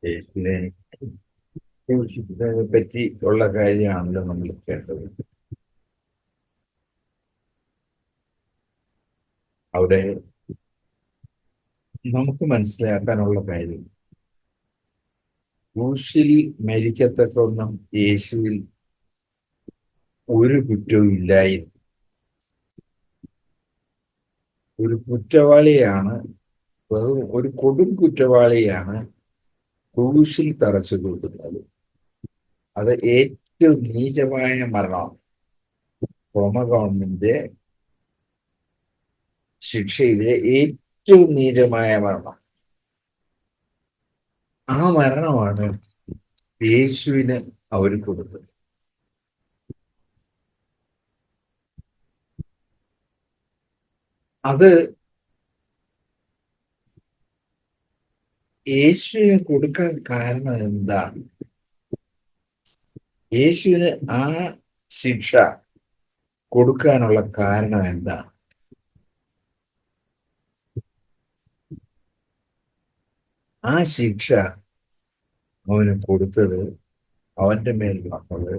യേശുവിനെ ക്രൂശിച്ചതിനെ പറ്റി ഉള്ള കാര്യമാണല്ലോ നമ്മൾ കേട്ടത്. അവിടെ നമുക്ക് മനസ്സിലാക്കാനുള്ള കാര്യം, ക്രൂശിൽ മരിക്കത്തക്കൊന്നും യേശുവിൽ ഒരു കുറ്റവും ഇല്ലായിരുന്നു. ഒരു കുറ്റവാളിയാണ്, വെറും ഒരു കൊടും കുറ്റവാളിയാണ് ക്രൂശിൽ തറച്ചു കൊടുക്കുന്നത്. അത് ഏറ്റവും നീചമായ മരണമാണ്. റോമ ഗവൺമെന്റ് ശിക്ഷയിലെ ഏറ്റവും നീചമായ മരണം. ആ മരണമാണ് യേശുവിന് അവർ കൊടുത്തത്. അത് യേശുവിന് കൊടുക്കാൻ കാരണം എന്താണ്? യേശുവിന് ആ ശിക്ഷ കൊടുക്കാനുള്ള കാരണം എന്താണ്? ആ ശിക്ഷ അവന് കൊടുത്തത്, അവന്റെ മേൽ വന്നത്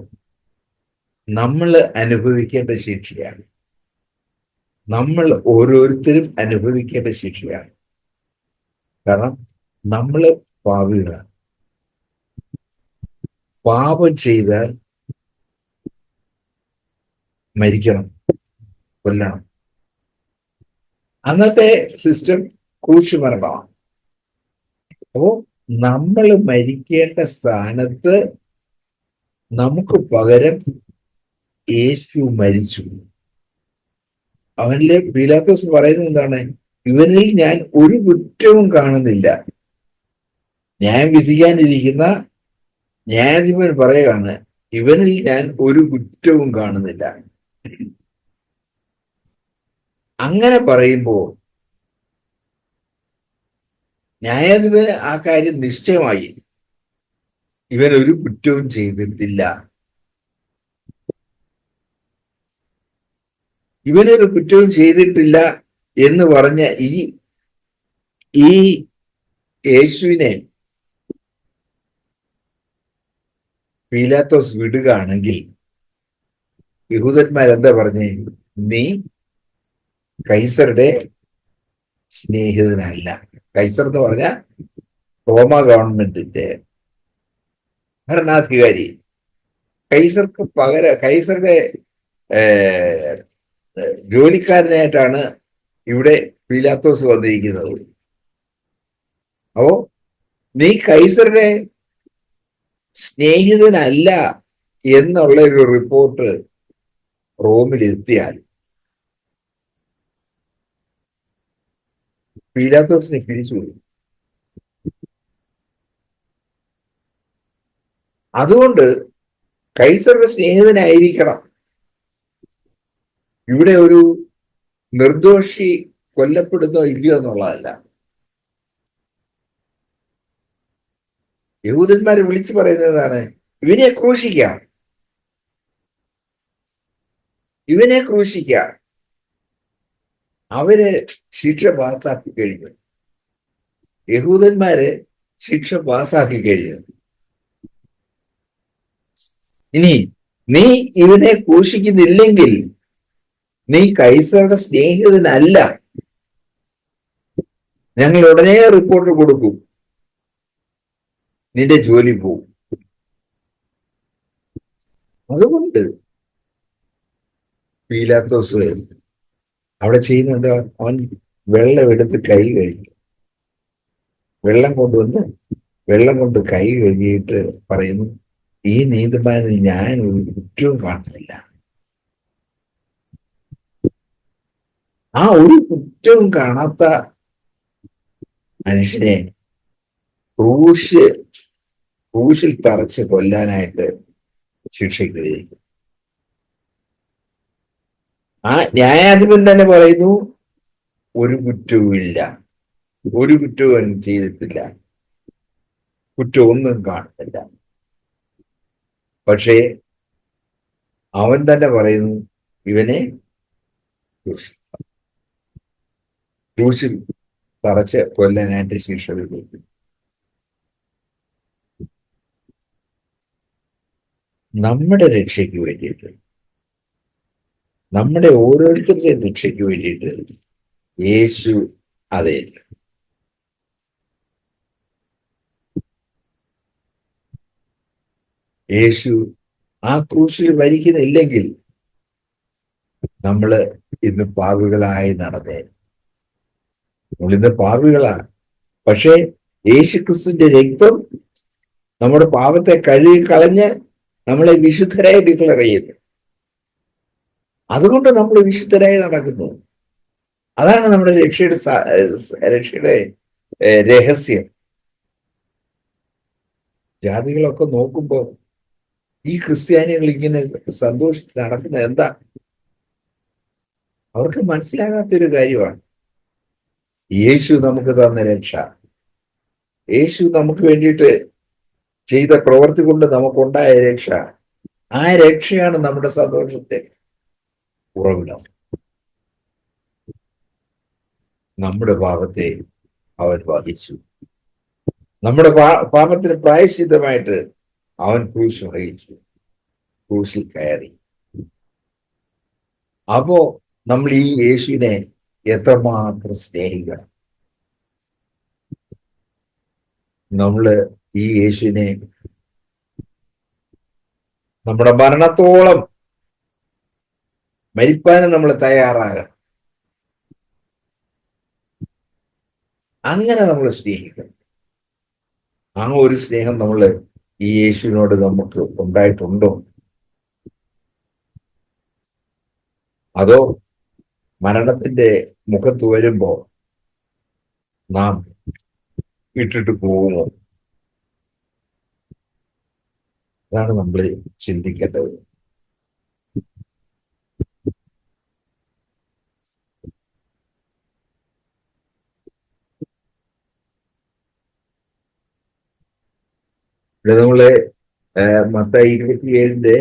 നമ്മൾ അനുഭവിക്കേണ്ട ശിക്ഷയാണ്. നമ്മൾ ഓരോരുത്തരും അനുഭവിക്കേണ്ട ശിക്ഷയാണ്. കാരണം നമ്മൾ പാപികളാണ്. പാപം ചെയ്താൽ മരിക്കണം, കൊല്ലണം. അന്നത്തെ സിസ്റ്റം ക്രൂശുമരണമാണ്. അപ്പോ നമ്മൾ മരിക്കേണ്ട സ്ഥാനത്ത് നമുക്ക് പകരം യേശു മരിച്ചു. അവനിലെ പീലാത്തോസ് പറയുന്നത് എന്താണ്? ഇവനിൽ ഞാൻ ഒരു കുറ്റവും കാണുന്നില്ല. ന്യായം വിധിക്കാനിരിക്കുന്ന ന്യായാധിപൻ പറയുകയാണ്, ഇവനിൽ ഞാൻ ഒരു കുറ്റവും കാണുന്നില്ല. അങ്ങനെ പറയുമ്പോൾ ന്യായാധിപന് ആ കാര്യം നിശ്ചയമായി, ഇവൻ ഒരു കുറ്റവും ചെയ്തിട്ടില്ല, ഇവനൊരു കുറ്റവും ചെയ്തിട്ടില്ല എന്ന് പറഞ്ഞ ഈ യേശുവിനെ പീലാത്തോസ് വിടുകയാണെങ്കിൽ യഹൂദന്മാരെന്താ പറഞ്ഞേ? നീ കൈസറുടെ സ്നേഹിതനല്ല. കൈസർ എന്ന് പറഞ്ഞ റോമ ഗവൺമെന്റിന്റെ ഭരണാധികാരി. കൈസർക്ക് പകരം കൈസറുടെ ജോലിക്കാരനായിട്ടാണ് ഇവിടെ പീലാത്തോസ് വന്നിരിക്കുന്നത്. അപ്പോ നീ കൈസറുടെ സ്നേഹിതനല്ല എന്നുള്ള ഒരു റിപ്പോർട്ട് റോമിൽ എത്തിയാൽ പീലാത്തോസിനെ പിരിച്ചു വിടും. അതുകൊണ്ട് കൈസറുടെ സ്നേഹിതനായിരിക്കണം. ഇവിടെ ഒരു നിർദോഷി കൊല്ലപ്പെടുന്നോ ഇല്ലയോ എന്നുള്ളതല്ല. യഹൂദന്മാരെ വിളിച്ചു പറയുന്നതാണ്, ഇവനെ ക്രൂശിക്കാം, ഇവനെ ക്രൂശിക്കാം. അവര് ശിക്ഷ പാസാക്കി കഴിഞ്ഞു. യഹൂദന്മാര് ശിക്ഷ പാസാക്കി കഴിഞ്ഞു. ഇനി നീ ഇവനെ ക്രൂശിക്കുന്നില്ലെങ്കിൽ നീ കൈസറുടെ സ്നേഹിതനല്ല, ഞങ്ങൾ ഉടനെ റിപ്പോർട്ട് കൊടുക്കും, നിന്റെ ജോലി പോവും. അതുകൊണ്ട് പീലാത്തോസ് അവിടെ ചെയ്യുന്നുണ്ട്, അവൻ വെള്ളം എടുത്ത് കൈ കഴുകി, വെള്ളം കൊണ്ടുവന്ന് വെള്ളം കൊണ്ട് കൈ കഴുകിയിട്ട് പറയുന്നു, ഈ നീതിമാനിൽ ഞാൻ ഒരു കുറ്റവും കാണുന്നില്ല. ആ ഒരു കുറ്റവും കാണാത്ത മനുഷ്യനെ ക്രൂശിൽ തറച്ച് കൊല്ലാനായിട്ട് ശിക്ഷയ്ക്കെഴുതിയിരിക്കും. ആ ന്യായാധിപൻ തന്നെ പറയുന്നു, ഒരു കുറ്റവുമില്ല, ഒരു കുറ്റവും ചെയ്തിട്ടില്ല, കുറ്റമൊന്നും കാണുന്നില്ല. പക്ഷേ അവൻ തന്നെ പറയുന്നു, ഇവനെ ക്രൂശിൽ തറച്ച് കൊല്ലാനായിട്ട് ശിക്ഷ വിധിക്കും. നമ്മുടെ രക്ഷയ്ക്ക് വേണ്ടിയിട്ട്, നമ്മുടെ ഓരോരുത്തരുടെയും രക്ഷയ്ക്ക് വേണ്ടിയിട്ട് യേശു അതെ യേശു ആ ക്രൂശിൽ മരിക്കുന്നില്ലെങ്കിൽ നമ്മള് ഇന്ന് പാപികളായി നടന്നേ. നമ്മളിന്ന് പാപികളാണ്. പക്ഷേ യേശുക്രിസ്തുവിന്റെ രക്തം നമ്മുടെ പാപത്തെ കഴുകി കളഞ്ഞ് നമ്മളെ വിശുദ്ധരായി ഡിക്ലെയർ ചെയ്യുന്നു. അതുകൊണ്ട് നമ്മൾ വിശുദ്ധരായി നടക്കുന്നു. അതാണ് നമ്മുടെ രക്ഷയുടെ രഹസ്യം. ജാതികളൊക്കെ നോക്കുമ്പോ ഈ ക്രിസ്ത്യാനികൾ ഇങ്ങനെ സന്തോഷിച്ച് നടക്കുന്നത് എന്താ? അവർക്ക് മനസ്സിലാകാത്തൊരു കാര്യമാണ്. യേശു നമുക്ക് തന്ന രക്ഷ, യേശു നമുക്ക് വേണ്ടിയിട്ട് ചെയ്ത പ്രവൃത്തി കൊണ്ട് നമുക്കുണ്ടായ രക്ഷ, ആ രക്ഷയാണ് നമ്മുടെ സന്തോഷത്തെ ഉറവിടം. നമ്മുടെ പാപത്തെ അവൻ വഹിച്ചു. നമ്മുടെ പാപത്തിന് പ്രായശ്ചിത്തമായിട്ട് അവൻ ക്രൂശ് വഹിച്ചു, ക്രൂശിൽ കയറി. അപ്പോ നമ്മൾ ഈ യേശുവിനെ എത്രമാത്രം സ്നേഹിക്കണം. നമ്മള് ഈ യേശുവിനെ നമ്മുടെ മരണത്തോളം മരിപ്പാനും നമ്മൾ തയ്യാറാകണം. അങ്ങനെ നമ്മൾ സ്നേഹിക്കണം. ആ ഒരു സ്നേഹം നമ്മൾ ഈ യേശുവിനോട് നമുക്ക് ഉണ്ടായിട്ടുണ്ടോ? അതോ മരണത്തിന്റെ മുഖത്ത് വരുമ്പോ നാം ഇട്ടിട്ട് പോകുമോ? അതാണ് നമ്മൾ ചിന്തിക്കേണ്ടത്. നമ്മള് മത്തായി 27-ന്റെ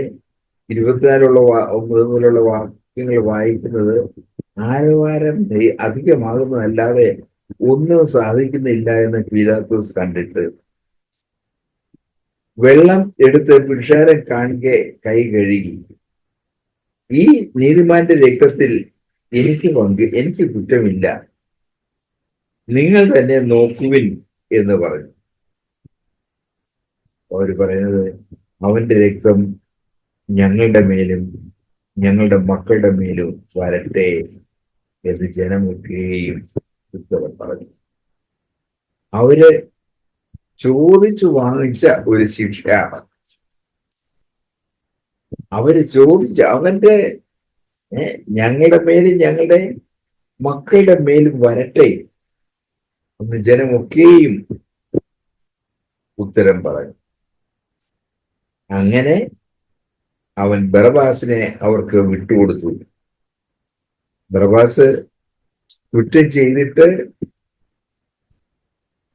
24 മുതലുള്ള വാക്യങ്ങൾ വായിക്കുന്നത് ആരവാരം അധികമാകുന്നതല്ലാതെ ഒന്നും സാധിക്കുന്നില്ല എന്ന് പീലാത്തോസ് കണ്ടിട്ട് വെള്ളം എടുത്ത് പുരുഷാരം കാണുക കൈ കഴുകി, ഈ നീതിമാന്റെ രക്തത്തിൽ എനിക്ക് കുറ്റമില്ല, നിങ്ങൾ തന്നെ നോക്കുവിൻ എന്ന് പറഞ്ഞു. അവർ പറയുന്നത് അവന്റെ രക്തം ഞങ്ങളുടെ മേലും ഞങ്ങളുടെ മക്കളുടെ മേലും വരട്ടെ എന്ന് ജനമൊക്കെയും ഉത്തരം പറഞ്ഞു. അവര് ചോദിച്ചു വാങ്ങിച്ച ഒരു ശിക്ഷയാണ്. അവര് ചോദിച്ച അവന്റെ ഞങ്ങളുടെ മേലും ഞങ്ങളുടെ മക്കളുടെ മേലും വരട്ടെ എന്ന് ജനമൊക്കെയും ഉത്തരം പറഞ്ഞു. അങ്ങനെ അവൻ ബറബാസിനെ അവർക്ക് വിട്ടുകൊടുത്തു. ബറബാസ് കുറ്റം ചെയ്തിട്ട്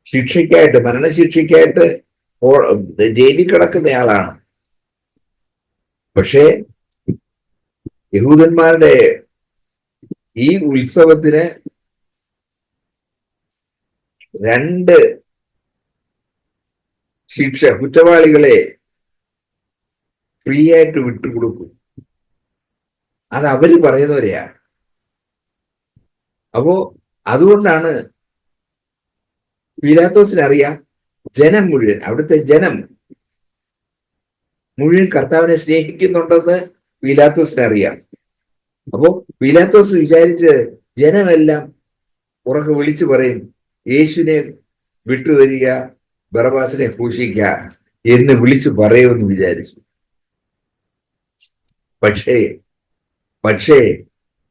ശിക്ഷയ്ക്കായിട്ട്, മരണശിക്ഷയ്ക്കായിട്ട് ജയിലിൽ കിടക്കുന്നയാളാണ്. പക്ഷേ യഹൂദന്മാരുടെ ഈ ഉത്സവത്തിന് 2 ശിക്ഷ കുറ്റവാളികളെ ഫ്രീ ആയിട്ട് വിട്ടുകൊടുക്കും. അത് അവര് പറയുന്നവരെയാണ്. അപ്പോ അതുകൊണ്ടാണ് പീലാത്തോസിന് അറിയാം, ജനം മുഴുവൻ, അവിടുത്തെ ജനം മുഴുവൻ കർത്താവിനെ സ്നേഹിക്കുന്നുണ്ടെന്ന് പീലാത്തോസിന് അറിയാം. അപ്പോ പീലാത്തോസ് വിചാരിച്ച് ജനമെല്ലാം ഉറക്കെ വിളിച്ചു പറയും, യേശുവിനെ വിട്ടുതരിക, ബറബാസിനെ ക്രൂശിക്ക എന്ന് വിളിച്ചു പറയുമെന്ന് വിചാരിച്ചു. പക്ഷേ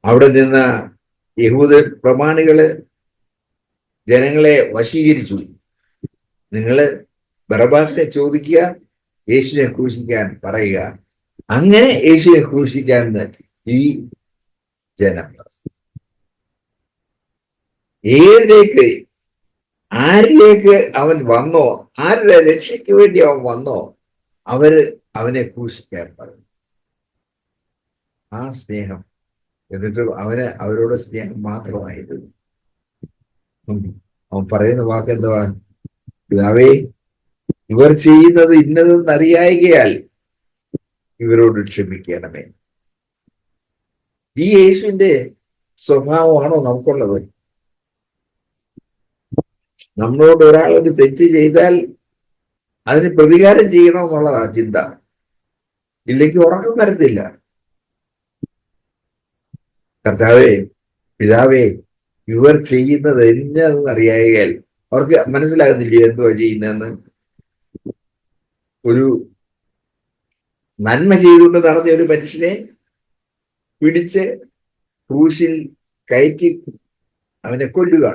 അവിടെ നിന്ന യഹൂദ പ്രമാണികള് ജനങ്ങളെ വശീകരിച്ചു. നിങ്ങള് ബറബാസിനെ ചോദിക്കുക, യേശുവിനെ ക്രൂശിക്കാൻ പറയുക. അങ്ങനെ യേശുവിനെ ക്രൂശിക്കാൻ ഈ ജനം ആരിലേക്ക് അവൻ വന്നോ, ആരുടെ രക്ഷയ്ക്ക് വേണ്ടി അവൻ വന്നോ, അവനെ ക്രൂശിക്കാൻ പറഞ്ഞു. ആ സ്നേഹം, എന്നിട്ട് അവരോട് സ്നേഹം മാത്രമായിരുന്നു. അവൻ പറയുന്ന വാക്കെന്തുവാ? പിതാവേ, ഇവർ ചെയ്യുന്നത് ഇന്നതെന്ന് അറിയായികയാൽ ഇവരോട് ക്ഷമിക്കണമേ. ഈ യേശുവിന്റെ സ്വഭാവമാണോ നമുക്കുള്ളത്? നമ്മളോട് ഒരാൾ ഒരു തെറ്റ് ചെയ്താൽ അതിന് പ്രതികാരം ചെയ്യണമെന്നുള്ളതാ ചിന്ത. ഇല്ലെങ്കിൽ ഉറക്കം വരത്തില്ല. കർത്താവേ, പിതാവേ, ഇവർ ചെയ്യുന്നത് എന്നാന്ന് അറിയായാൽ അവർക്ക് മനസ്സിലാകുന്നില്ലേ എന്തുവാ ചെയ്യുന്നതെന്ന്? ഒരു നന്മ ചെയ്തുകൊണ്ട് നടന്ന ഒരു മനുഷ്യനെ പിടിച്ച് ക്രൂശിൽ കയറ്റി അവനെ കൊല്ലുക.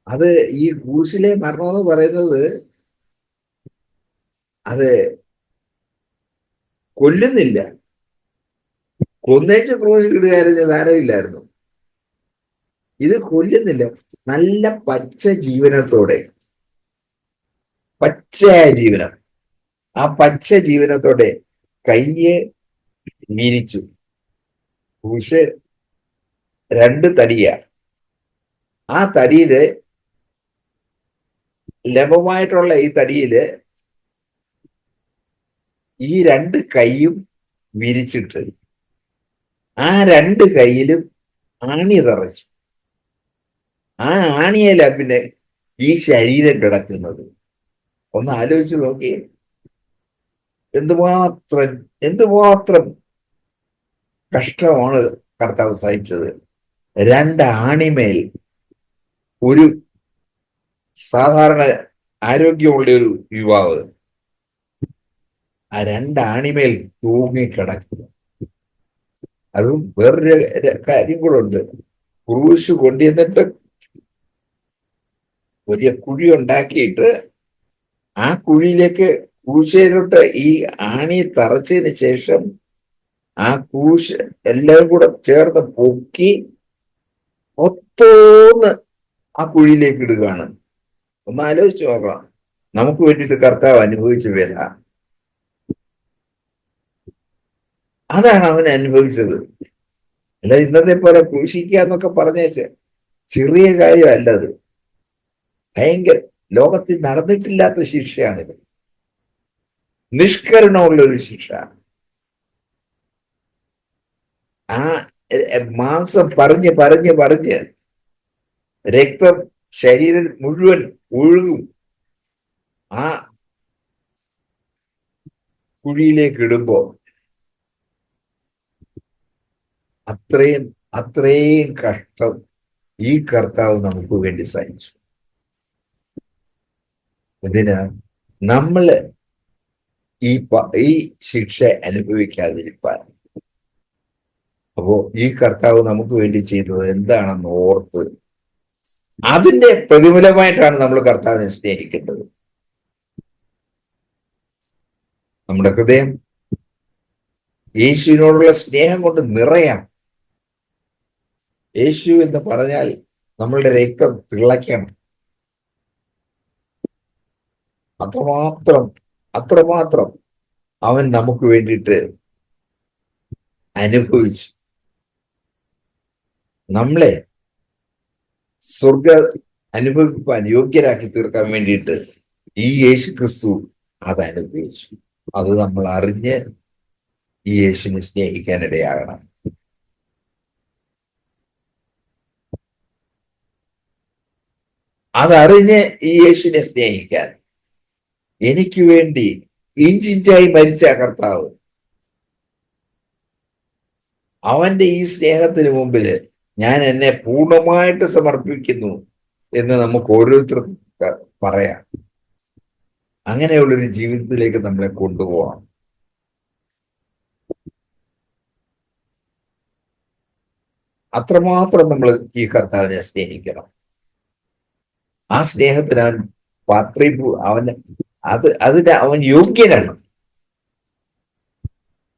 അത് ഈ ക്രൂശിലെ മരണം എന്ന് പറയുന്നത് അത് കൊല്ലുന്നില്ല. കൊന്നേച്ച് ക്രൂശിൽ ഇടുകയായിരുന്നു സാരമില്ലായിരുന്നു. ഇത് കൊല്ലുന്നില്ല. നല്ല പച്ച ജീവനത്തോടെ, പച്ചയായ ജീവനം, ആ പച്ച ജീവനത്തോടെ കയ്യെ വിരിച്ചു. ക്രൂശ് 2 തടിയ. ആ തടിയില് ലഭമായിട്ടുള്ള ഈ തടിയില് ഈ 2 കൈയും വിരിച്ചിട്ട് ആ 2 കൈയിലും ആണി തറച്ചു. ആ ആണിയല്ല പിന്നെ ഈ ശരീരം കിടക്കുന്നത്. ഒന്ന് ആലോചിച്ച് നോക്കിയേ, എന്തുമാത്രം എന്തുമാത്രം കഷ്ടമാണ് കർത്താവ് സഹിച്ചത്. 2 ആണിമേൽ ഒരു സാധാരണ ആരോഗ്യമുള്ള ഒരു യുവാവ് ആ 2 ആണിമേൽ തൂങ്ങിക്കിടക്കുക. അതും വേറൊരു കാര്യം കൂടെ ഉണ്ട്. ക്രൂശ് കൊണ്ടുവന്നിട്ട് വലിയ കുഴി ഉണ്ടാക്കിയിട്ട് ആ കുഴിയിലേക്ക് ക്രൂശയിലോട്ട് ഈ ആണി തറച്ചതിന് ശേഷം ആ ക്രൂശ് എല്ലാവരും കൂടെ ചേർന്ന് പൊക്കി ഒത്തോന്ന് ആ കുഴിയിലേക്ക് ഇടുകയാണ്. ഒന്ന് ആലോചിച്ച് നോക്കണം, നമുക്ക് വേണ്ടിയിട്ട് കർത്താവ് അനുഭവിച്ച വേദന. അതാണ് അവൻ അനുഭവിച്ചത്. അല്ല ഇന്നത്തെ പോലെ ക്രൂശിക്കുക എന്നൊക്കെ പറഞ്ഞേച്ച് ചെറിയ കാര്യമല്ലത്. ഭയങ്കര, ലോകത്തിൽ നടന്നിട്ടില്ലാത്ത ശിക്ഷയാണിത്. നിഷ്കരണമുള്ള ഒരു ശിക്ഷ. ആ മാംസം പറഞ്ഞ് പറഞ്ഞ് പറഞ്ഞ് രക്തം ശരീരം മുഴുവൻ ഒഴുകും. ആ കുഴിയിലേക്ക് ഇടുമ്പോ അത്രയും അത്രയും കഷ്ടം ഈ കർത്താവ് നമുക്ക് വേണ്ടി സഹിച്ചു. എന്തിനാ? നമ്മള് ഈ ശിക്ഷ അനുഭവിക്കാതിരിക്കാൻ. അപ്പോ ഈ കർത്താവ് നമുക്ക് വേണ്ടി ചെയ്തത് എന്താണെന്ന് ഓർത്ത് അതിന്റെ പ്രതിഫലമായിട്ടാണ് നമ്മൾ കർത്താവിനെ സ്നേഹിക്കേണ്ടത്. നമ്മുടെ ഹൃദയം യേശുവിനോടുള്ള സ്നേഹം കൊണ്ട് നിറയണം. യേശു എന്ന് പറഞ്ഞാൽ നമ്മളുടെ രക്തം തിളയ്ക്കണം. അത്രമാത്രം അത്രമാത്രം അവൻ നമുക്ക് വേണ്ടിയിട്ട് അനുഭവിച്ചു. നമ്മളെ സ്വർഗ അനുഭവിപ്പാൻ യോഗ്യരാക്കി തീർക്കാൻ വേണ്ടിയിട്ട് ഈ യേശു ക്രിസ്തു അത് അനുഭവിച്ചു. അത് നമ്മൾ അറിഞ്ഞ് ഈ യേശുവിനെ സ്നേഹിക്കാനിടയാകണം. അതറിഞ്ഞ് ഈ യേശുവിനെ സ്നേഹിക്കാൻ, എനിക്ക് വേണ്ടി ഇഞ്ചിഞ്ചായി മരിച്ച കർത്താവ്, അവന്റെ ഈ സ്നേഹത്തിന് മുമ്പിൽ ഞാൻ എന്നെ പൂർണ്ണമായിട്ട് സമർപ്പിക്കുന്നു എന്ന് നമുക്ക് ഓരോരുത്തർക്കും പറയാം. അങ്ങനെയുള്ളൊരു ജീവിതത്തിലേക്ക് നമ്മളെ കൊണ്ടുപോകാം. അത്രമാത്രം നമ്മൾ ഈ കർത്താവിനെ സ്നേഹിക്കണം. ആ സ്നേഹത്തിന് അവൻ അതിന് അവൻ യോഗ്യനാണ്.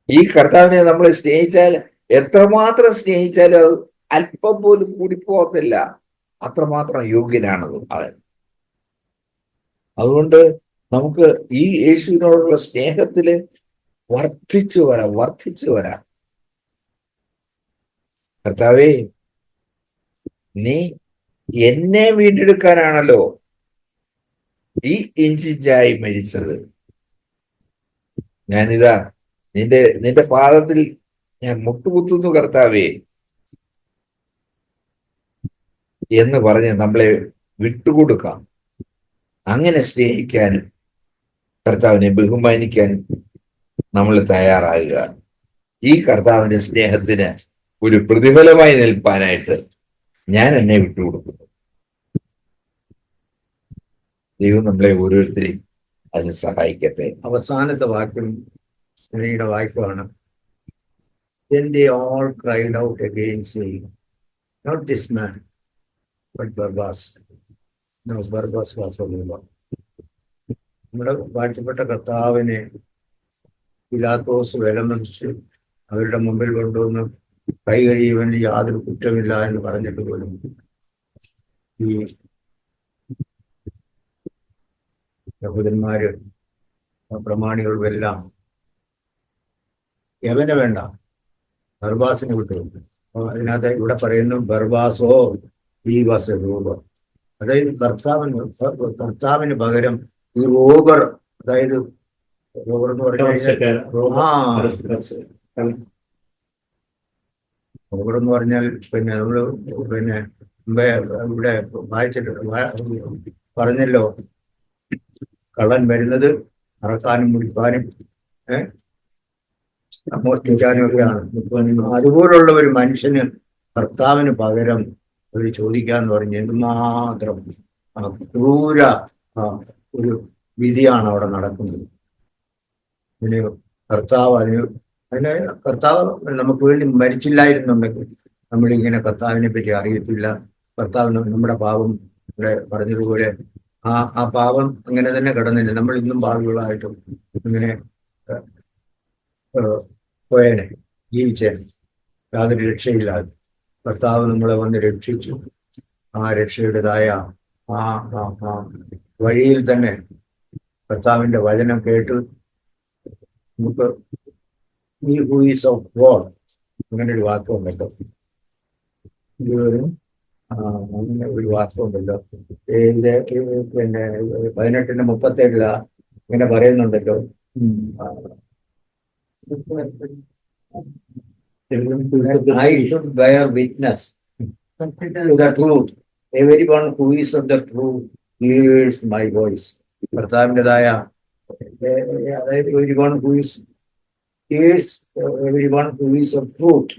ഈ കർത്താവിനെ നമ്മൾ സ്നേഹിച്ചാൽ, എത്രമാത്രം സ്നേഹിച്ചാലും അത് അല്പം പോലും കൂടിപ്പോകത്തില്ല. അത്രമാത്രം യോഗ്യനാണത് അവൻ. അതുകൊണ്ട് നമുക്ക് ഈ യേശുവിനോടുള്ള സ്നേഹത്തില് വർദ്ധിച്ചു വരാം. കർത്താവേ, നീ എന്നെ വീണ്ടെടുക്കാനാണല്ലോ ഈ ഇഞ്ചിഞ്ചായി മരിച്ചത്. ഞാനിതാ നിന്റെ പാദത്തിൽ ഞാൻ മുട്ടുകുത്തുന്നു കർത്താവേ എന്ന് പറഞ്ഞ് നമ്മളെ വിട്ടുകൊടുക്കാം. അങ്ങനെ സ്നേഹിക്കാനും കർത്താവിനെ ബഹുമാനിക്കാനും നമ്മൾ തയ്യാറാകുക. ഈ കർത്താവിന്റെ സ്നേഹത്തിന് ഒരു പ്രതിഫലമായി നിൽപ്പാനായിട്ട് ഞാൻ എന്നെ വിട്ടുകൊടുക്കുന്നു. ദൈവം നമ്മളെ ഓരോരുത്തരെയും അതിന് സഹായിക്കട്ടെ. അവസാനത്തെ വാക്യം സ്ത്രീയുടെ വാക്യമാണ്. Then they all cried out again, saying, not this man, but Barabbas. No, Barabbas was a ruler. നമ്മുടെ വാഴ്ചപ്പെട്ട കർത്താവിനെ പിലാത്തോസ് വിലമതിച്ച് അവരുടെ മുമ്പിൽ കൊണ്ടുവന്ന് കൈ കഴിയുവാൻ യാതൊരു കുറ്റമില്ല എന്ന് പറഞ്ഞിട്ട് പോലും ഈ യഹൂദന്മാര് പ്രമാണികളും എല്ലാം യവനെ വേണ്ട, ബർബാസിനെ വിട്ടുകൊണ്ട്. അതിനകത്ത് ഇവിടെ പറയുന്നു ബർബാസോ ഈ വാസ് എ റൂബർ. അതായത് കർത്താവിന് പകരം ഈ റോബർ, അതായത് റോബർ എന്ന് പറഞ്ഞു കഴിഞ്ഞാൽ റോബർ എന്ന് പറഞ്ഞാൽ പിന്നെ നമ്മള് പിന്നെ ഇവിടെ വായിച്ചിട്ട് പറഞ്ഞല്ലോ, കള്ളൻ വരുന്നത് അറക്കാനും മുടിക്കാനും മോഷ്ടിക്കാനും ഒക്കെയാണ്. അതുപോലുള്ള ഒരു മനുഷ്യന് കർത്താവിന് പകരം ഒരു ചോദിക്കാന്ന് പറഞ്ഞ് എന്തുമാത്രം ക്രൂര ഒരു വിധിയാണ് അവിടെ നടക്കുന്നത്. അതിന് കർത്താവ് നമുക്ക് വേണ്ടി മരിച്ചില്ലായിരുന്നുണ്ടെങ്കിൽ നമ്മളിങ്ങനെ കർത്താവിനെ പറ്റി അറിയത്തില്ല. കർത്താവ് നമ്മുടെ പാപം ഇവിടെ പറഞ്ഞതുപോലെ ആ പാപം അങ്ങനെ തന്നെ കിടന്നില്ല. നമ്മൾ ഇന്നും പാപികളായിട്ടും ഇങ്ങനെ പോയേനെ, ജീവിച്ചേനെ, യാതൊരു രക്ഷയില്ലാതെ. കർത്താവ് നമ്മളെ വന്ന് രക്ഷിച്ചു. ആ രക്ഷയുടേതായ ആ വഴിയിൽ തന്നെ കർത്താവിന്റെ വചനം കേട്ട് നമുക്ക് ഈ ഹൂ ഈസ് ഓഫ് ഗോഡ് അങ്ങനെ ഒരു വാക്കുണ്ടല്ലോ, അങ്ങനെ ഒരു വാക്കുണ്ടല്ലോ. ഇത് പിന്നെ 18:37 ഇങ്ങനെ പറയുന്നുണ്ടല്ലോ, I should bear witness to the truth. Everyone who is of the truth hears my voice. കർത്താവിൻ്റെതായ അതായത് everyone who is of truth,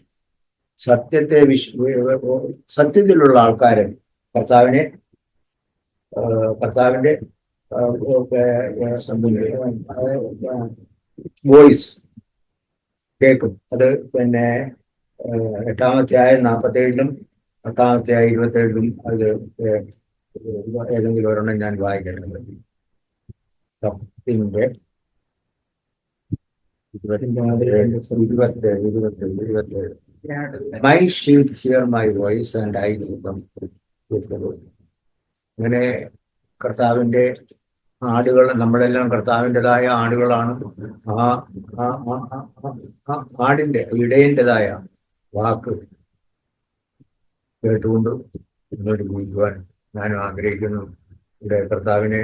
സത്യത്തിലുള്ള ആൾക്കാരെ കർത്താവിന്റെ വോയിസ് കേൾക്കും. അത് പിന്നെ 8-ാം 47 10-ാം 27 അത് ഏതെങ്കിലും ഒരെണ്ണം ഞാൻ വായിക്കുന്നുണ്ട്. 10-ന്റെ 27. My sheep hear my voice and I know them. അങ്ങനെ കർത്താവിന്റെ ആടുകൾ, നമ്മളെല്ലാം കർത്താവിൻ്റെതായ ആടുകളാണ്. ആടിന്റെ ഇടയൻ്റെതായ വാക്ക് കേട്ടുകൊണ്ട് മുന്നോട്ട് ജീവിക്കുവാൻ ഞാനും ആഗ്രഹിക്കുന്നു. ഇവിടെ കർത്താവിനെ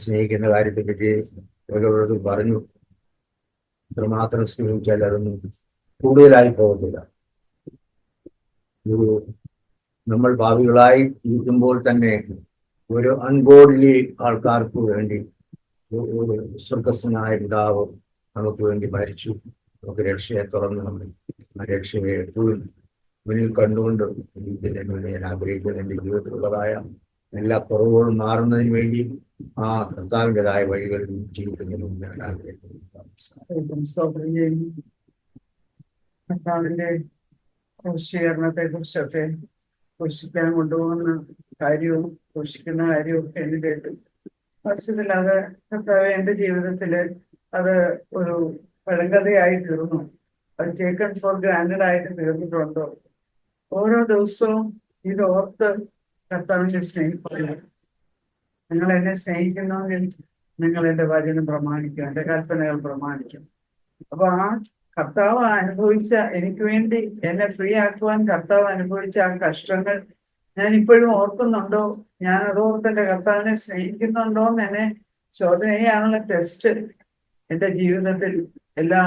സ്നേഹിക്കുന്ന കാര്യത്തെപ്പറ്റി ഓരോരുത്തർ പറഞ്ഞു. ഇത്രമാത്രം സ്നേഹിച്ചാൽ അതൊന്നും കൂടുതലായി പോകത്തില്ല. നമ്മൾ ഭാവികളായി ഇരിക്കുമ്പോൾ തന്നെ ഒരു അൺഗോഡ്ലി ആൾക്കാർക്ക് വേണ്ടി ഒരു സ്വർഗസ്ഥനായ പിതാവ് നമുക്ക് വേണ്ടി മരിച്ചു. നമുക്ക് രക്ഷയെ തുറന്ന് നമ്മൾ ആ രക്ഷയെ എപ്പോഴും മുന്നിൽ കണ്ടുകൊണ്ട് ഞാൻ ആഗ്രഹിക്കുന്ന എൻ്റെ ജീവിതത്തിലുള്ളതായ എല്ലാ കുറവുകളും മാറുന്നതിന് വേണ്ടി ആ കർത്താവിൻ്റെതായ വഴികളിൽ ജീവിക്കുന്നതിനും ഞാൻ ആഗ്രഹിക്കുന്നു. കർത്താവിന്റെ ക്രൂശീകരണത്തെ കുറിച്ചൊക്കെ ക്രൂശിക്കാൻ കൊണ്ടുപോകുന്ന കാര്യവും ക്രൂശിക്കുന്ന കാര്യവും ഒക്കെ എനിക്ക് കേട്ടു. വാസ്തവത്തിൽ അത് കർത്താവ് എൻ്റെ ജീവിതത്തില് അത് ഒരു പഴങ്കഥയായി തീർന്നു. അത് ടേക്കൺ ഫോർ ഗ്രാൻഡഡ് ആയിട്ട് തീർന്നിട്ടുണ്ടോ? ഓരോ ദിവസവും ഇത് ഓർത്ത് കർത്താവിന്റെ സ്നേഹിക്കുന്നു. നിങ്ങൾ എന്നെ സ്നേഹിക്കുന്നെങ്കിൽ നിങ്ങൾ എൻ്റെ വചനം പ്രമാണിക്കും, എൻ്റെ കൽപ്പനകൾ പ്രമാണിക്കും. അപ്പൊ ആ കർത്താവ് അനുഭവിച്ച, എനിക്ക് വേണ്ടി എന്നെ ഫ്രീ ആക്കുവാൻ കർത്താവ് അനുഭവിച്ച ആ കഷ്ടങ്ങൾ ഞാൻ ഇപ്പോഴും ഓർക്കുന്നുണ്ടോ, ഞാൻ അതോർത്ത് എൻ്റെ കർത്താവിനെ സ്നേഹിക്കുന്നുണ്ടോ എന്ന് എന്നെ ചോദ്യം ചെയ്യാനുള്ള ടെസ്റ്റ് എൻ്റെ ജീവിതത്തിൽ എല്ലാ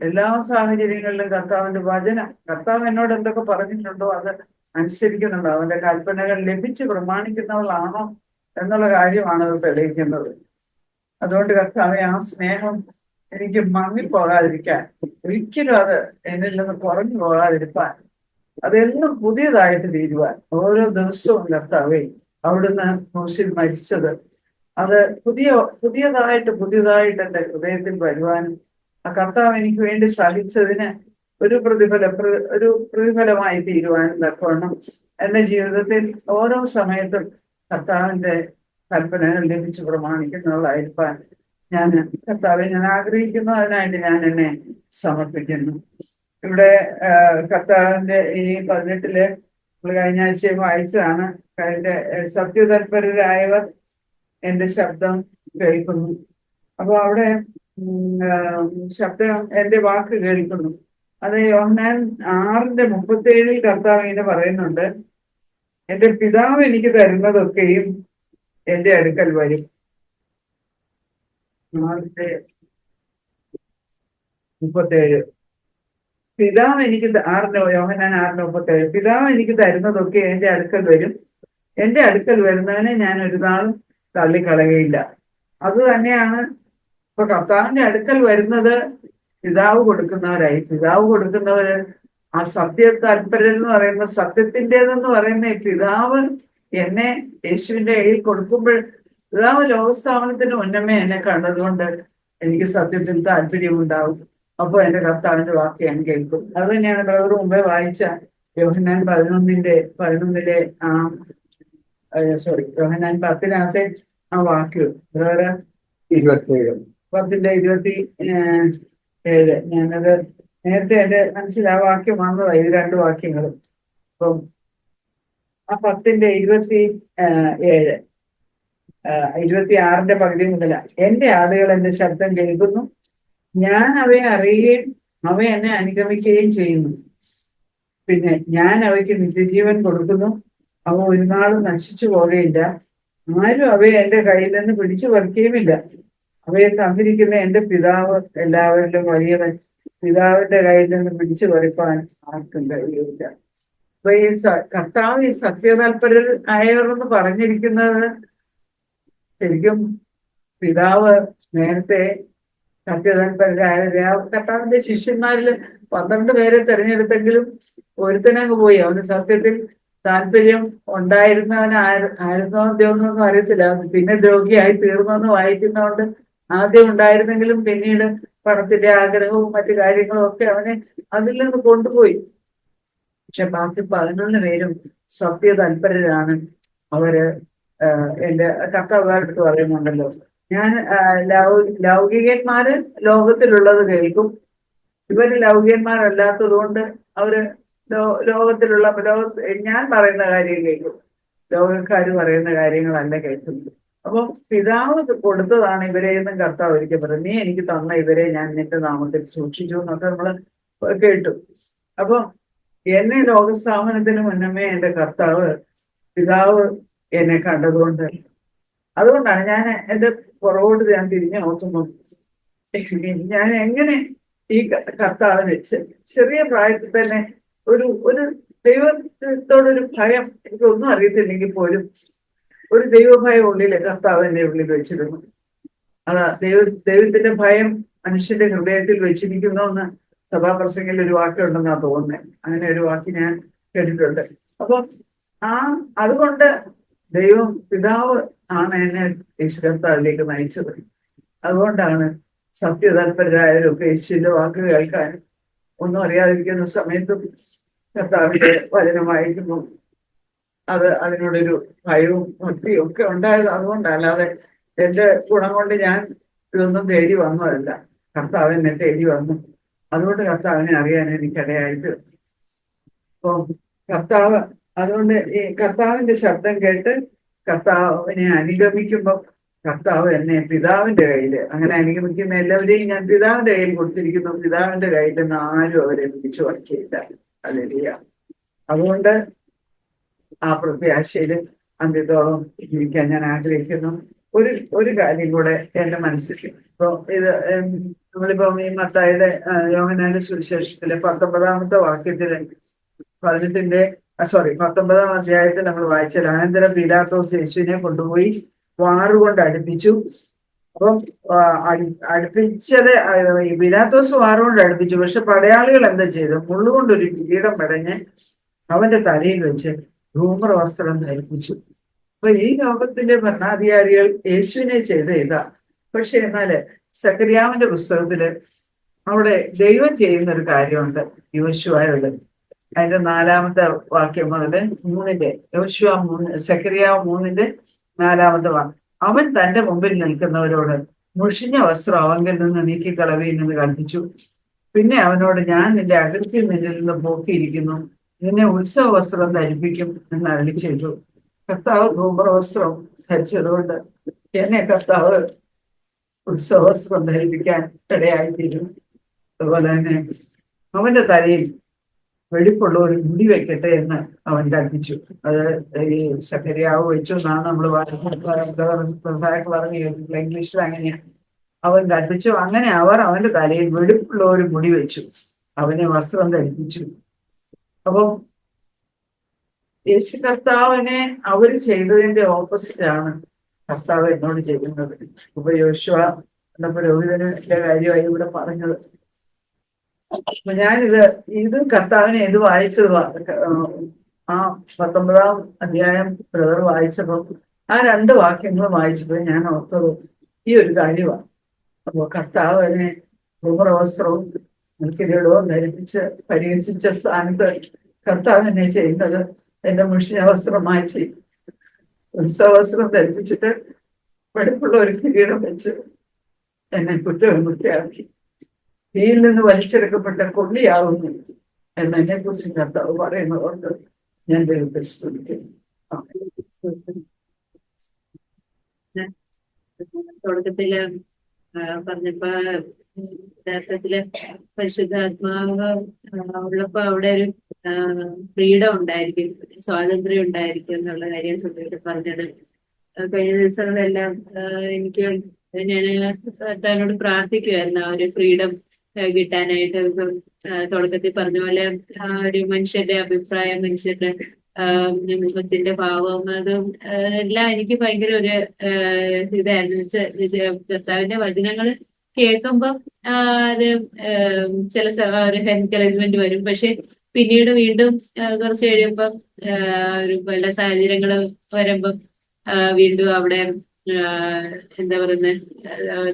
എല്ലാ സാഹചര്യങ്ങളിലും കർത്താവിന്റെ വചനം, കർത്താവ് എന്നോട് എന്തൊക്കെ പറഞ്ഞിട്ടുണ്ടോ അത് അനുസരിക്കുന്നുണ്ടോ, അവന്റെ കൽപ്പനകൾ ലഭിച്ച് പ്രമാണിക്കുന്നവളാണോ എന്നുള്ള കാര്യമാണ് അത് തെളിയിക്കുന്നത്. അതുകൊണ്ട് കർത്താവെ, ആ സ്നേഹം എനിക്ക് മങ്ങിപ്പോകാതിരിക്കാൻ, ഒരിക്കലും അത് എന്നിൽ നിന്ന് കുറഞ്ഞു പോകാതിരിക്കാൻ, അതെന്നും പുതിയതായിട്ട് തീരുവാൻ ഓരോ ദിവസവും കർത്താവെ അവിടുന്ന് ക്രൂശിൽ മരിച്ചത് അത് പുതിയതായിട്ട് എൻ്റെ ഹൃദയത്തിൽ വരുവാനും ആ കർത്താവ് എനിക്ക് വേണ്ടി സഹിച്ചതിന് ഒരു പ്രതിഫലമായി തീരുവാനും തക്കവണ്ണം എൻ്റെ ജീവിതത്തിൽ ഓരോ സമയത്തും കർത്താവിന്റെ കൽപ്പനകൾ ലഭിച്ച് പ്രമാണിക്കുന്നവളായിരിക്കാൻ കർത്താവെ ഞാൻ ആഗ്രഹിക്കുന്നു. അതിനായിട്ട് ഞാൻ എന്നെ സമർപ്പിക്കുന്നു. ഇവിടെ കർത്താവിന്റെ ഈ 18 കഴിഞ്ഞ ആഴ്ചയും വായിച്ചതാണ്. സത്യതൽപരരായവർ എന്റെ ശബ്ദം കേൾക്കുന്നു. അപ്പൊ അവിടെ ശബ്ദം, എന്റെ വാക്ക് കേൾക്കുന്നു. അത് യോഹന്നാൻ 6:37 കർത്താവ് ഇങ്ങനെ പറയുന്നുണ്ട്, എന്റെ പിതാവ് എനിക്ക് തരുന്നതൊക്കെയും എന്റെ അടുക്കൽ വരും. 6:37 പിതാവ് എനിക്ക് യോഹന്നാൻ 6:37 പിതാവ് എനിക്ക് തരുന്നതൊക്കെ എന്റെ അടുക്കൽ വരും. എന്റെ അടുക്കൽ വരുന്നവനെ ഞാൻ ഒരു നാളും തള്ളിക്കളയുകയില്ല. അത് തന്നെയാണ് ഇപ്പൊ കർത്താവിന്റെ അടുക്കൽ വരുന്നത്. പിതാവ് കൊടുക്കുന്നവര് ആ സത്യ താല്പര്യം എന്ന് പറയുന്ന സത്യത്തിൻ്റെതെന്ന് പറയുന്ന പിതാവ് എന്നെ യേശുവിന്റെ കയ്യിൽ കൊടുക്കുമ്പോൾ, പിതാവ് ലോകസ്ഥാപനത്തിന് മുന്നമേ എന്നെ കണ്ടതുകൊണ്ട് എനിക്ക് സത്യത്തിൽ താല്പര്യമുണ്ടാവും. അപ്പൊ എന്റെ കർത്താവിന്റെ വാക്ക് ഞാൻ കേൾക്കും. അത് തന്നെയാണ് ബ്രദർ മുമ്പേ വായിച്ച യോഹന്നാൻ 11:11 യോഹന്നാൻ 10 ആ വാക്ക് ബ്രദർ 10:27. ഞാനത് നേരത്തെ എന്റെ മനസ്സിൽ ആ വാക്യം വന്നതാ, ഇത് 2 വാക്യങ്ങളും. അപ്പം ആ 10:27 26 പകുതി മുതല, എന്റെ ആളുകൾ എന്റെ ശബ്ദം കേൾക്കുന്നു, ഞാൻ അവയെ അറിയുകയും അവ എന്നെ അനുഗമിക്കുകയും ചെയ്യുന്നു. പിന്നെ ഞാൻ അവയ്ക്ക് നിത്യജീവൻ കൊടുക്കുന്നു, അവ ഒരു നാളും നശിച്ചു പോകുകയില്ല, ആരും അവയെ എന്റെ കയ്യിൽ നിന്ന് പിടിച്ചു പറിക്കുകയുമില്ല. അവയെ തന്നിരിക്കുന്ന എന്റെ പിതാവ് എല്ലാവരിലും വലിയവൻ, പിതാവിന്റെ കയ്യിൽ നിന്ന് പിടിച്ചു പറിപ്പാൻ ആർക്കും കഴിയില്ല. അപ്പൊ ഈ കർത്താവ് ഈ സത്യതാൽപര്യർ ആയവരെന്ന് പറഞ്ഞിരിക്കുന്നത്, ശരിക്കും പിതാവ് നേരത്തെ സത്യതാൽപര്യരായ കർത്താവിന്റെ ശിഷ്യന്മാരിൽ 12 പേരെ തെരഞ്ഞെടുത്തെങ്കിലും ഒരുത്തനങ്ങ് പോയി. അവന് സത്യത്തിൽ താല്പര്യം ഉണ്ടായിരുന്നവനായിരുന്നോ ദ്രോഹമൊന്നും അറിയത്തില്ല. പിന്നെ ദ്രോഹിയായി തീർന്നെന്ന് വായിക്കുന്നതുകൊണ്ട് ആദ്യം ഉണ്ടായിരുന്നെങ്കിലും പിന്നീട് പണത്തിന്റെ ആഗ്രഹവും മറ്റു കാര്യങ്ങളും ഒക്കെ അവനെ അതിൽ നിന്ന് കൊണ്ടുപോയി. പക്ഷെ ബാക്കി 11 പേരും സത്യതൽപരരാണ്. അവര് എന്റെ കർത്താവുകാരെടുത്ത് പറയുന്നുണ്ടല്ലോ, ഞാൻ ലൗകികന്മാര് ലോകത്തിലുള്ളത് കേൾക്കും, ഇവര് ലൗകികന്മാരല്ലാത്തത് കൊണ്ട് അവര് ലോകത്തിലുള്ള ഞാൻ പറയുന്ന കാര്യം കേൾക്കും, ലോകക്കാര് പറയുന്ന കാര്യങ്ങളല്ല കേൾക്കുന്നത്. അപ്പം പിതാവ് കൊടുത്തതാണ് ഇവരെ എന്നും കർത്താവ് ഒരിക്കൽ പറയും, നീ എനിക്ക് തന്ന ഇവരെ ഞാൻ നിന്റെ നാമത്തിൽ സൂക്ഷിച്ചു എന്നൊക്കെ നമ്മള് കേട്ടു. അപ്പൊ എന്നെ ലോകസ്ഥാപനത്തിന് മുന്നമേ എന്റെ കർത്താവ് പിതാവ് എന്നെ കണ്ടതുകൊണ്ട്, അതുകൊണ്ടാണ് ഞാൻ എന്റെ പുറകോട്ട് ഞാൻ തിരിഞ്ഞു നോക്കുമ്പോൾ ഞാൻ എങ്ങനെ ഈ കർത്താവിന് ചെറിയ പ്രായത്തിൽ തന്നെ ഒരു ദൈവത്തോടൊരു ഭയം, എനിക്കൊന്നും അറിയത്തില്ലെങ്കിൽ പോലും ഒരു ദൈവഭയം ഉള്ളില് കർത്താവ് എന്നെ ഉള്ളിൽ വെച്ചിരുന്നു. അതാ ദൈവത്തിന്റെ ഭയം മനുഷ്യന്റെ ഹൃദയത്തിൽ വെച്ചിരിക്കുന്നു എന്ന് സഭാപ്രസംഗത്തിൽ ഒരു വാക്യം ഉണ്ടെന്നാ തോന്നുന്നത്. അങ്ങനെ ഒരു വാക്യം ഞാൻ കേട്ടിട്ടുണ്ട്. അപ്പൊ അതുകൊണ്ട് ദൈവം പിതാവ് ആണ് എന്നെ യേശുകർത്താവിലേക്ക് നയിച്ചത്. അതുകൊണ്ടാണ് സത്യതൽപരരായവരൊക്കെ യേശുവിന്റെ വാക്ക് കേൾക്കാൻ ഒന്നും അറിയാതിരിക്കുന്ന സമയത്തും കർത്താവിന്റെ വചനമായിരുന്നു അതിനോടൊരു ഭയവും ഭക്തിയും ഒക്കെ ഉണ്ടായത്. അതുകൊണ്ടല്ല, അല്ലാതെ എന്റെ ഗുണം കൊണ്ട് ഞാൻ ഇതൊന്നും തേടി വന്നതല്ല, കർത്താവ് എന്നെ തേടി വന്നു. അതുകൊണ്ട് കർത്താവിനെ അറിയാൻ എനിക്കിടയായിട്ട് അതുകൊണ്ട് ഈ കർത്താവിന്റെ ശബ്ദം കേട്ട് കർത്താവിനെ അനുഗമിക്കുമ്പോൾ കർത്താവ് എന്നെ പിതാവിന്റെ കയ്യില്, അങ്ങനെ അനുഗമിക്കുന്ന എല്ലാവരെയും ഞാൻ പിതാവിന്റെ കയ്യിൽ കൊടുത്തിരിക്കുന്നു. പിതാവിന്റെ കയ്യിൽ നിന്ന് ആരും അവരെ പിടിച്ചു വയ്ക്കില്ല. ഹല്ലേലൂയ. അതുകൊണ്ട് ആ പ്രത്യാശയിൽ അന്ത്യത്തോളം ജീവിക്കാൻ ഞാൻ ആഗ്രഹിക്കുന്നു. ഒരു കാര്യം കൂടെ എന്റെ മനസ്സിൽ, ഇപ്പൊ ഇത് നമ്മളിപ്പോ ഈ മത്തായിയുടെ യോഹന്നാന്റെ സുവിശേഷത്തിലെ 19-ാമത്തെ വാക്യത്തില് 19-ാം അധ്യായത്തിൽ നമ്മൾ വായിച്ചാൽ, അനന്തരം പീലാത്തോസ് യേശുവിനെ കൊണ്ടുപോയി വാറുകൊണ്ട് അടുപ്പിച്ചു. അപ്പം അടുപ്പിച്ചത് പീലാത്തോസ് വാറുകൊണ്ട് അടുപ്പിച്ചു. പക്ഷെ പടയാളികൾ എന്താ ചെയ്തു? മുള്ളുകൊണ്ടൊരു കിരീടം മെടഞ്ഞ് അവന്റെ തലയിൽ വെച്ച് ധൂമ്രവസ്ത്രം ധരിപ്പിച്ചു. അപ്പൊ ഈ ലോകത്തിന്റെ ഭരണാധികാരികൾ യേശുവിനെ ചെയ്ത ഇതാ. പക്ഷെ എന്നാല് സക്കറിയാവിന്റെ പുസ്തകത്തില് അവിടെ ദൈവം ചെയ്യുന്ന ഒരു കാര്യമുണ്ട്. യോശുവയുടെ അതിന്റെ 4-ാമത്തെ വാക്യം മുതൽ 3-ന്റെ സക്കറിയാവ് 3-ന്റെ 4-ാമത്തെ വാക്യം. അവൻ തന്റെ മുമ്പിൽ നിൽക്കുന്നവരോട് മുഷിഞ്ഞ വസ്ത്രം അവങ്കിൽ നിന്ന് നീക്കിക്കളവീനെന്ന് കൽപ്പിച്ചു. പിന്നെ അവനോട്, ഞാൻ നിന്റെ അകൃത്യം നിന്നിൽ നിന്ന് പോക്കിയിരിക്കുന്നു, നിന്നെ ഉത്സവ വസ്ത്രം ധരിപ്പിക്കും എന്ന് അരുളി ചെയ്തു. കർത്താവ് ധൂമ്രവസ്ത്രം ധരിച്ചതുകൊണ്ട് എന്നെ കർത്താവ് ഉത്സവ വസ്ത്രം ധരിപ്പിക്കാൻ ഇടയായിത്തീരും. അതുപോലെ തന്നെ അവന്റെ തലയിൽ വെടിപ്പുള്ള ഒരു മുടി വെക്കട്ടെ എന്ന് അവൻ കൽപ്പിച്ചു. അത് ഈ സക്കറിയാവ് വെച്ചു എന്നാണ് നമ്മൾ പറഞ്ഞു കേട്ടിട്ടുള്ള. ഇംഗ്ലീഷിൽ അങ്ങനെയാണ്. അവൻ കൽപ്പിച്ചു. അങ്ങനെ അവർ അവന്റെ തലയിൽ വെടിപ്പുള്ള ഒരു മുടി വെച്ചു, അവനെ വസ്ത്രം ധരിപ്പിച്ചു. അപ്പം യേശു കർത്താവിനെ അവർ ചെയ്തതിന്റെ ഓപ്പോസിറ്റ് ആണ് കർത്താവ് എന്നോട് ചെയ്യുന്നത്. ഇപ്പൊ യോശുവ എന്ന പുരോഹിതന്റെ കാര്യമായി ഇവിടെ പറഞ്ഞത്. അപ്പൊ ഇത് കർത്താവിനെ വായിച്ചത് ആ 19-ാം അധ്യായം ബ്രദർ വായിച്ചപ്പോ ആ 2 വാക്യങ്ങൾ വായിച്ചപ്പോൾ ഞാൻ ഓർത്തത് ഈ ഒരു കാര്യമാണ്. അപ്പൊ കർത്താവിനെ ധൂമ്രവസ്ത്രവും കിരീടവും ധരിപ്പിച്ച് പരിഹസിച്ച സ്ഥാനത്ത് കർത്താവിനെ ചെയ്യുന്നത് എന്റെ മുഷിഞ്ഞ വസ്ത്രം മാറ്റി ഉത്സവവസ്ത്രം ധരിപ്പിച്ചിട്ട് വെടുപ്പുള്ള ഒരു കിരീടം വെച്ച് എന്നെ കുറ്റവിമുക്തിയാക്കി തീയിൽ നിന്ന് വലിച്ചെടുക്കപ്പെട്ട കൊള്ളിയാകുന്നു എന്നെ കുറിച്ച് കർത്താവ് പറയുന്നതുകൊണ്ട് ഞാൻ ദൈവത്തെ സ്തുതിക്കുന്നു. തുടക്കത്തില് പറഞ്ഞപ്പോ യഥാർത്ഥത്തില് പരിശുദ്ധാത്മാവ് ഉള്ളപ്പോ അവിടെ ഒരു ഫ്രീഡം ഉണ്ടായിരിക്കും, സ്വാതന്ത്ര്യം ഉണ്ടായിരിക്കും എന്നുള്ള കാര്യം സുധീർ പറഞ്ഞത്. കഴിഞ്ഞ ദിവസങ്ങളെല്ലാം എനിക്ക് ഞാൻ കർത്താവിനോട് പ്രാർത്ഥിക്കുമായിരുന്നു ആ ഒരു ഫ്രീഡം കിട്ടാനായിട്ട്. ഇപ്പം തുടക്കത്തിൽ പറഞ്ഞ പോലെ ആ ഒരു മനുഷ്യന്റെ അഭിപ്രായം, മനുഷ്യന്റെ മുഖത്തിന്റെ ഭാവം, അതും എല്ലാം എനിക്ക് ഭയങ്കര ഒരു ഇതായിരുന്നു. കർത്താവിന്റെ വചനങ്ങൾ കേൾക്കുമ്പം അത് ചില ഒരു എൻകറേജ്മെന്റ് വരും. പക്ഷെ പിന്നീട് വീണ്ടും കുറച്ച് കഴിയുമ്പം ഒരു പല സാഹചര്യങ്ങൾ വരുമ്പം വീണ്ടും അവിടെ എന്താ പറയുന്നത്,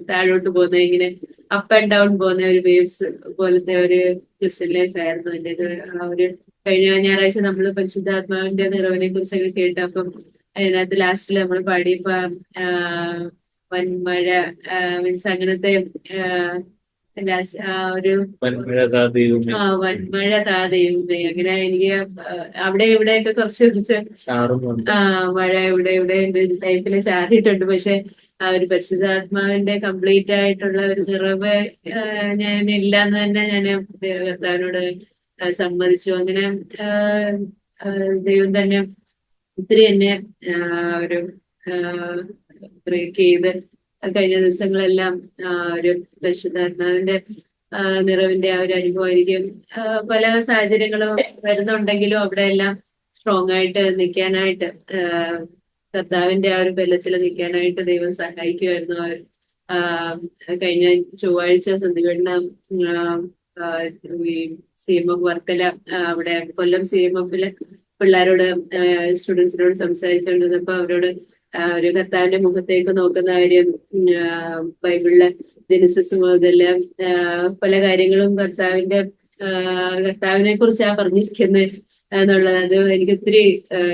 താഴോട്ട് പോകുന്ന ഇങ്ങനെ അപ്പ് ആൻഡ് ഡൗൺ പോകുന്ന ഒരു വേവ്സ് പോലത്തെ ഒരു ക്രിസ്ത്യൻ ലൈഫ് ആയിരുന്നു എന്റേത്. ആ ഒരു കഴിഞ്ഞ ഞായറാഴ്ച നമ്മൾ പരിശുദ്ധാത്മാവിന്റെ നിറവിനെ കുറിച്ചൊക്കെ കേട്ടു. അപ്പം അതിനകത്ത് ലാസ്റ്റിൽ നമ്മൾ പാടിയപ്പോ വൻമഴ മീൻസ് അങ്ങനത്തെ ഒരു വൻമഴ താ ദൈവമേ, അങ്ങനെ എനിക്ക് അവിടെ ഇവിടെയൊക്കെ കുറച്ച് മഴ ഇവിടെ എന്റെ ലൈഫിൽ ചാറിയിട്ടുണ്ട്. പക്ഷെ ആ ഒരു പരിശുദ്ധാത്മാവിന്റെ കംപ്ലീറ്റ് ആയിട്ടുള്ള ഒരു നിറവ് ഞാൻ ഇല്ലാന്ന് തന്നെ ഞാൻ കർത്താവിനോട് സമ്മതിച്ചു. അങ്ങനെ ദൈവം തന്നെ ഒത്തിരി എന്നെ ഒരു ബ്രേക്ക് ചെയ്ത് കഴിഞ്ഞ ദിവസങ്ങളെല്ലാം ഒരു പരിശുദ്ധാത്മാവിന്റെ നിറവിന്റെ ആ ഒരു അനുഭവമായിരിക്കും. പല സാഹചര്യങ്ങളും വരുന്നുണ്ടെങ്കിലും അവിടെ എല്ലാം സ്ട്രോങ് ആയിട്ട് നിൽക്കാനായിട്ട്, കർത്താവിന്റെ ആ ഒരു ബലത്തിൽ നിൽക്കാനായിട്ട് ദൈവം സഹായിക്കുമായിരുന്നു. കഴിഞ്ഞ ചൊവ്വാഴ്ച സന്ധ്യവേടനം CMF വർക്കല, അവിടെ കൊല്ലം CMF-ല് പിള്ളേരോട് സ്റ്റുഡൻസിനോട് സംസാരിച്ചുകൊണ്ടിരുന്നപ്പോ അവരോട് ഒരു കർത്താവിന്റെ മുഖത്തേക്ക് നോക്കുന്ന കാര്യം, ബൈബിളിലെ ജെനസിസ് മുതല് പല കാര്യങ്ങളും കർത്താവിനെ കുറിച്ചാ പറഞ്ഞിരിക്കുന്നത് എന്നുള്ളത്. അത് എനിക്ക് ഒത്തിരി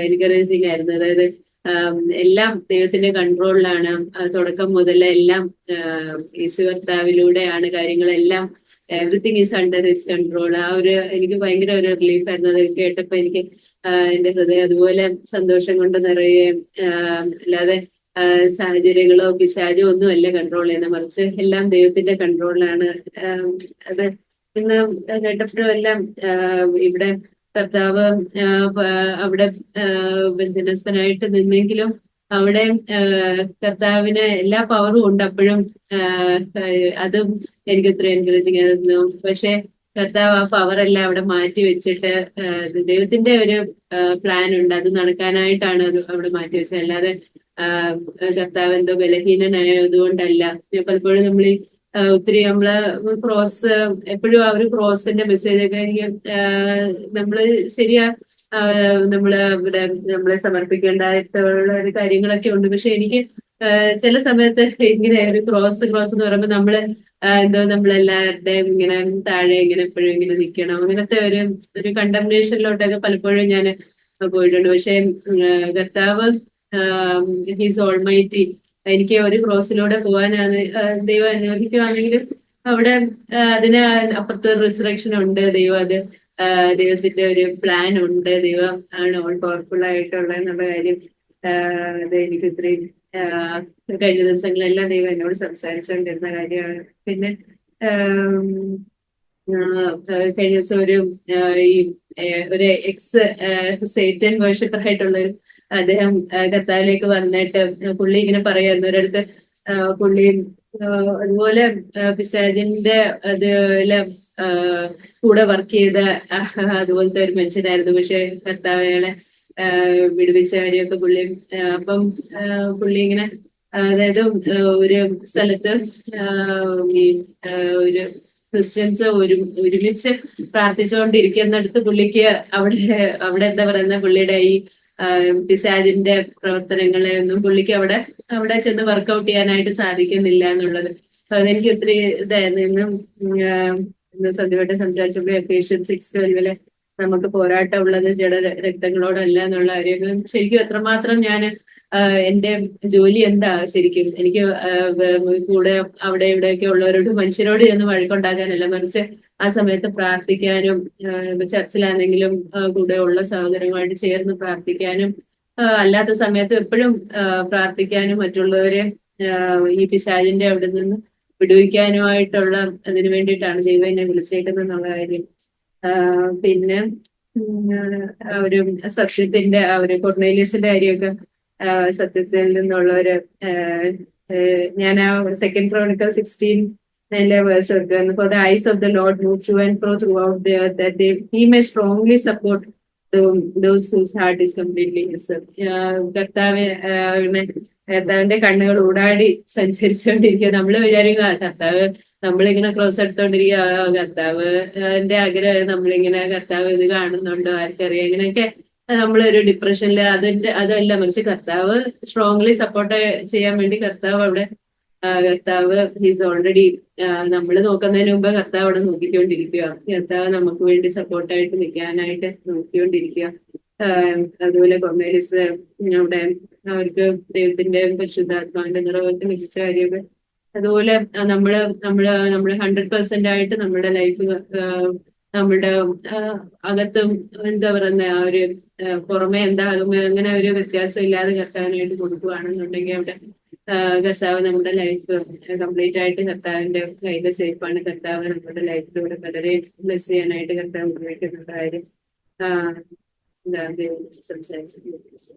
എൻകറേജിങ് ആയിരുന്നു. അതായത് എല്ലാം ദൈവത്തിന്റെ കൺട്രോളിലാണ്, തുടക്കം മുതൽ എല്ലാം യേശു കർത്താവിലൂടെയാണ് കാര്യങ്ങളെല്ലാം, everything is under his control. ആ ഒരു എനിക്ക് ഭയങ്കര ഒരു റിലീഫ് ആയിരുന്നു അത് കേട്ടപ്പോ. എനിക്ക് എന്റെ ഹൃദയം അതുപോലെ സന്തോഷം കൊണ്ട് നിറയുകയും, അല്ലാതെ സാഹചര്യങ്ങളോ പിശാചോ ഒന്നും അല്ല കൺട്രോൾ ചെയ്യുന്നത്, മറിച്ച് എല്ലാം ദൈവത്തിന്റെ കൺട്രോളിലാണ്. അത് ഇന്ന് കേട്ടപ്പോഴും എല്ലാം ഇവിടെ കർത്താവ് അവിടെ ബന്ധനസ്ഥനായിട്ട് നിന്നെങ്കിലും അവിടെ കർത്താവിന് എല്ലാ പവറും ഉണ്ട്. അപ്പോഴും അതും എനിക്ക് ഒത്തിരി എൻകറേജിങ് ആയിരുന്നു. പക്ഷെ കർത്താവ് ആ പവറെല്ലാം അവിടെ മാറ്റി വെച്ചിട്ട് ദൈവത്തിന്റെ ഒരു പ്ലാൻ ഉണ്ട്, അത് നടക്കാനായിട്ടാണ് അത് അവിടെ മാറ്റി വെച്ചത്. അല്ലാതെ കർത്താവ് എന്തോ ബലഹീനനായതുകൊണ്ടല്ല. പലപ്പോഴും നമ്മൾ ഒത്തിരി നമ്മള് ക്രോസ് എപ്പോഴും ആ ഒരു ക്രോസിന്റെ മെസ്സേജ് ഒക്കെ നമ്മള് ശരിയാ, നമ്മള് ഇവിടെ നമ്മളെ സമർപ്പിക്കേണ്ടതായിട്ടുള്ള ഒരു കാര്യങ്ങളൊക്കെ ഉണ്ട്. പക്ഷെ എനിക്ക് ചില സമയത്ത് ഇങ്ങനെ ഒരു ക്രോസ് എന്ന് പറയുമ്പോൾ നമ്മള് എന്തോ നമ്മളെല്ലാവരുടെയും ഇങ്ങനെ താഴെ ഇങ്ങനെ എപ്പോഴും ഇങ്ങനെ നിൽക്കണം, അങ്ങനത്തെ ഒരു കണ്ടംനേഷനിലോട്ടൊക്കെ പലപ്പോഴും ഞാൻ പോയിട്ടുണ്ട്. പക്ഷെ കർത്താവ് ഹീസ് ഓൾമൈറ്റി, എനിക്ക് ഒരു ക്രോസിലൂടെ പോകാനാണ് ദൈവം അനുവദിക്കുകയാണെങ്കിൽ അവിടെ അതിന് അപ്പുറത്ത് റിസറക്ഷൻ ഉണ്ട്. ദൈവം അത് ദൈവത്തിന്റെ ഒരു പ്ലാൻ ഉണ്ട്. ദൈവം ആണ് ഓൾ പവർഫുൾ ആയിട്ടുള്ള എന്നുള്ള കാര്യം അത് എനിക്ക് ഇത്രയും കഴിഞ്ഞ ദിവസങ്ങളെല്ലാം ദൈവം എന്നോട് സംസാരിച്ചുകൊണ്ടിരുന്ന കാര്യമാണ്. പിന്നെ കഴിഞ്ഞ ദിവസം ഈ ഒരു എക്സ് സേറ്റൻ വേർഷിപ്പർ ആയിട്ടുള്ള അദ്ദേഹം കർത്താവിലേക്ക് വന്നിട്ട് പുള്ളി ഇങ്ങനെ പറയായിരുന്നു ഒരിടത്ത്, പുള്ളി അതുപോലെ പിശാചിന്റെ അതുപോലെ കൂടെ വർക്ക് ചെയ്ത അതുപോലത്തെ ഒരു മനുഷ്യനായിരുന്നു. പക്ഷെ കർത്താവ് അയാളെ വിടുവിച്ച കാര്യമൊക്കെ പുള്ളി അപ്പം പുള്ളി ഇങ്ങനെ അതായത് ഒരു സ്ഥലത്ത് ഈ ഒരു ക്രിസ്ത്യൻസ് ഒരുമിച്ച് പ്രാർത്ഥിച്ചുകൊണ്ടിരിക്കുന്നിടത്ത് പുള്ളിക്ക് അവിടെ എന്താ പറയുന്ന പുള്ളിയുടെ ഈ പിശാചിന്റെ പ്രവർത്തനങ്ങളെ ഒന്നും പുള്ളിക്ക് അവിടെ ചെന്ന് വർക്ക്ഔട്ട് ചെയ്യാനായിട്ട് സാധിക്കുന്നില്ല എന്നുള്ളത്. അപ്പൊ അതെനിക്ക് ഒത്തിരി ഇതായിരുന്നു. ഇന്ന് സന്ധ്യയോടെ സംസാരിച്ചപ്പോൾ എഫേഷ്യൻസ് 6:12 നമുക്ക് പോരാട്ടം ഉള്ളത് ജഡരക്തങ്ങളോടല്ല എന്നുള്ള കാര്യം ശരിക്കും എത്രമാത്രം ഞാൻ എന്റെ ജോലി എന്താ ശരിക്കും എനിക്ക് കൂടെ അവിടെ ഇവിടെയൊക്കെ ഉള്ളവരോട് മനുഷ്യരോട് ചെന്ന് വഴക്കുണ്ടാക്കാനല്ല, മറിച്ച് ആ സമയത്ത് പ്രാർത്ഥിക്കാനും ചർച്ചിലാണെങ്കിലും കൂടെ ഉള്ള സഹോദരങ്ങളുമായിട്ട് ചേർന്ന് പ്രാർത്ഥിക്കാനും അല്ലാത്ത സമയത്ത് എപ്പോഴും പ്രാർത്ഥിക്കാനും മറ്റുള്ളവരെ ഈ പിശാചിന്റെ അവിടെ നിന്ന് വിടുവിക്കാനുമായിട്ടുള്ള അതിനു വേണ്ടിയിട്ടാണ് ദൈവം എന്നെ വിളിച്ചേക്കുന്നത് എന്നുള്ള കാര്യം. പിന്നെ ഒരു സത്യത്തിന്റെ ഒരു കൊർണേലിയസിന്റെ കാര്യമൊക്കെ സത്യത്തിൽ നിന്നുള്ളവര് ഞാൻ ആ 2 Chronicles 16 വേഴ്സ് എടുക്കുന്നു. For the eyes of the Lord move to and fro throughout the earth, that he may strongly support those whose heart is completely his. കർത്താവിന്റെ കണ്ണുകൾ ഊടാടി സഞ്ചരിച്ചുകൊണ്ടിരിക്കുക. നമ്മള് വിചാരിക്കുക കർത്താവ് നമ്മളിങ്ങനെ ക്രോസ് എടുത്തോണ്ടിരിക്കുക, കർത്താവ് എന്റെ ആഗ്രഹം നമ്മളിങ്ങനെ കർത്താവ് ഇത് കാണുന്നുണ്ടോ ആർക്കറിയാം, ഇങ്ങനെയൊക്കെ നമ്മളൊരു ഡിപ്രഷനിൽ അതല്ല, മറിച്ച് കർത്താവ് സ്ട്രോങ്ലി സപ്പോർട്ട് ചെയ്യാൻ വേണ്ടി കർത്താവ് ഹീസ് ഓൾറെഡി നമ്മൾ നോക്കുന്നതിന് മുമ്പ് കർത്താവ് അവിടെ നോക്കിക്കൊണ്ടിരിക്കുക. കർത്താവ് നമുക്ക് വേണ്ടി സപ്പോർട്ടായിട്ട് നിൽക്കാനായിട്ട് നോക്കിക്കൊണ്ടിരിക്കുക. അതുപോലെ കൊർണേലിയസ് അവിടെ അവർക്ക് ദൈവത്തിന്റെ പരിശുദ്ധാത്മാവിന്റെ നിറവൊക്കെ ലഭിച്ച കാര്യമൊക്കെ അതുപോലെ നമ്മള് 100% ആയിട്ട് നമ്മുടെ ലൈഫ് നമ്മുടെ അകത്തും എന്താ പറയുന്ന ആ ഒരു പുറമെ എന്താകുമ്പോ അങ്ങനെ ഒരു വ്യത്യാസം ഇല്ലാതെ കർത്താവിനായിട്ട് കൊടുക്കുകയാണെന്നുണ്ടെങ്കിൽ അവിടെ കർത്താവ് നമ്മുടെ ലൈഫ് കംപ്ലീറ്റ് ആയിട്ട് കർത്താവിന്റെ കയ്യിലെ സേഫാണ്. കർത്താവ് നമ്മുടെ ലൈഫിലൂടെ പലരെ ബ്ലെസ് ചെയ്യാനായിട്ട് കർത്താവ് ഉപയോഗിക്കുന്ന കാര്യം സംസാരിച്ചു.